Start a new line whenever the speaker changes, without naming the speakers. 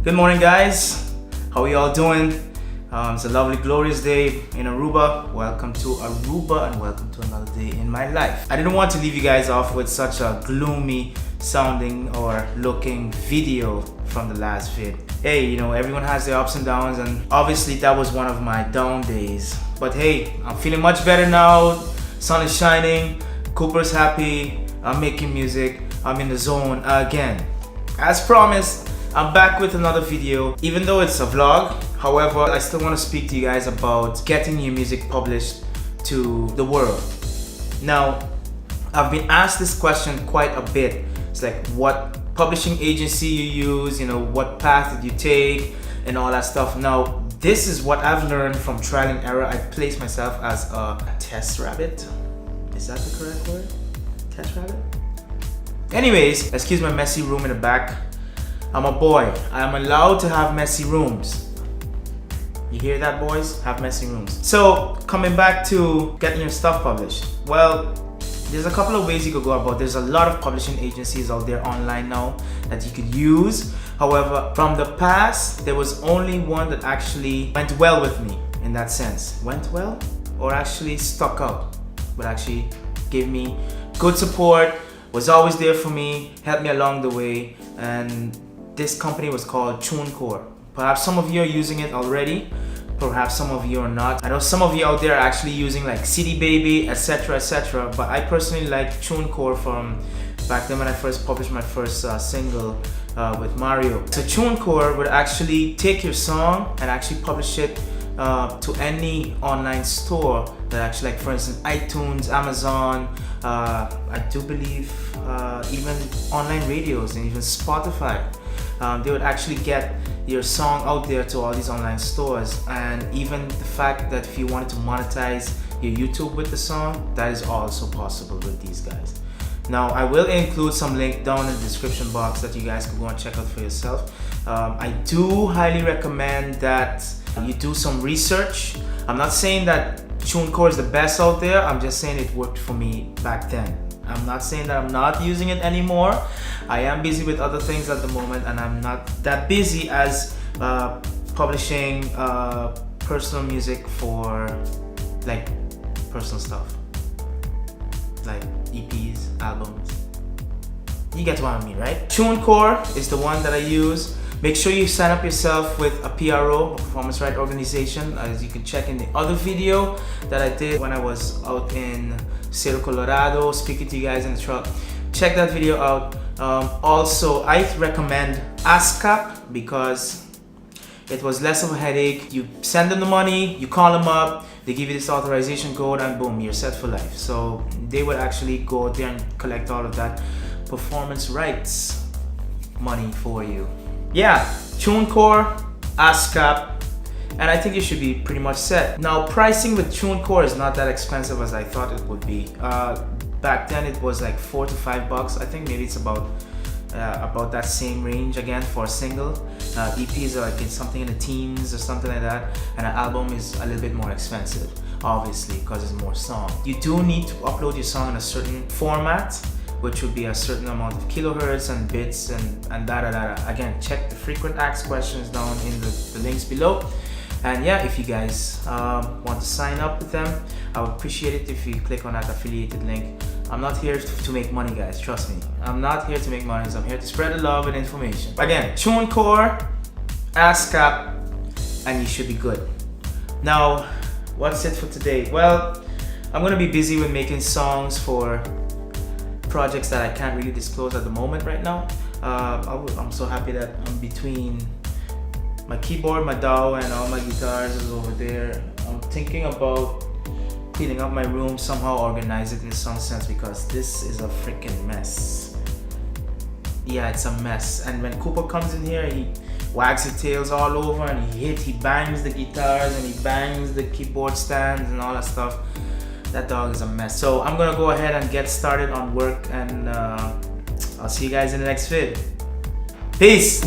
Good morning, guys. How are you all doing? It's a lovely, glorious day in Aruba. Welcome to Aruba and welcome to another day in my life. I didn't want to leave you guys off with such a gloomy sounding or looking video from the last vid. Hey, you know, everyone has their ups and downs, and obviously that was one of my down days. But hey, I'm feeling much better now. Sun is shining, Cooper's happy, I'm making music, I'm in the zone again. As promised, I'm back with another video, even though it's a vlog. However, I still want to speak to you guys about getting your music published to the world. Now, I've been asked this question quite a bit. It's like, what publishing agency you use, you know, what path did you take, and all that stuff. Now, this is what I've learned from trial and error. I place myself as a test rabbit. Is that the correct word? Test rabbit? Anyways, excuse my messy room in the back. I'm a boy. I am allowed to have messy rooms. You hear that, boys? Have messy rooms. So, coming back to getting your stuff published. Well, there's a couple of ways you could go about. There's a lot of publishing agencies out there online now that you could use. However, from the past, there was only one that actually went well with me in that sense. Went well? Or actually stuck out. But actually gave me good support, was always there for me, helped me along the way, and this company was called Tunecore. Perhaps some of you are using it already, perhaps some of you are not. I know some of you out there are actually using like CD Baby, etc, etc, but I personally like Tunecore from back then when I first published my first single with Mario. So Tunecore would actually take your song and actually publish it to any online store that actually, like for instance iTunes, Amazon, I do believe even online radios and even Spotify. They would actually get your song out there to all these online stores, and even the fact that if you wanted to monetize your YouTube with the song, that is also possible with these guys. Now, I will include some link down in the description box that you guys can go and check out for yourself. I do highly recommend that you do some research. I'm not saying that Tunecore is the best out there, I'm just saying it worked for me back then. I'm not saying that I'm not using it anymore. I am busy with other things at the moment, and I'm not that busy as publishing personal music for like personal stuff, like EPs, albums. You get what I mean, right? Tunecore is the one that I use. Make sure you sign up yourself with a PRO, a performance right organization, as you can check in the other video that I did when I was out in Cerro Colorado speaking to you guys in the truck. Check that video out. Also, I recommend ASCAP because it was less of a headache. You send them the money, you call them up, they give you this authorization code, and boom, you're set for life. So they would actually go out there and collect all of that performance rights money for you. Yeah, Tunecore, ASCAP, and I think you should be pretty much set. Now, pricing with Tunecore is not that expensive as I thought it would be. Back then it was like $4 to $5. I think maybe it's about that same range again for a single. EPs are like in something in the teens or something like that, and an album is a little bit more expensive, obviously, because it's more songs. You do need to upload your song in a certain format, which would be a certain amount of kilohertz and bits and da. Again, check the frequent asked questions down in the links below. And yeah, if you guys want to sign up with them, I would appreciate it if you click on that affiliated link. I'm not here to make money, guys, trust me. I'm not here to make money, I'm here to spread the love and information. Again, Tunecore, ASCAP, and you should be good. Now, what's it for today? Well, I'm gonna be busy with making songs for projects that I can't really disclose at the moment right now. I'm so happy that I'm between my keyboard, my DAW, and all my guitars is over there. I'm thinking about cleaning up my room, somehow organize it in some sense, because this is a freaking mess. Yeah, it's a mess. And when Cooper comes in here, he wags his tails all over, and he bangs the guitars, and he bangs the keyboard stands and all that stuff. That dog is a mess. So I'm gonna go ahead and get started on work, and I'll see you guys in the next vid. Peace!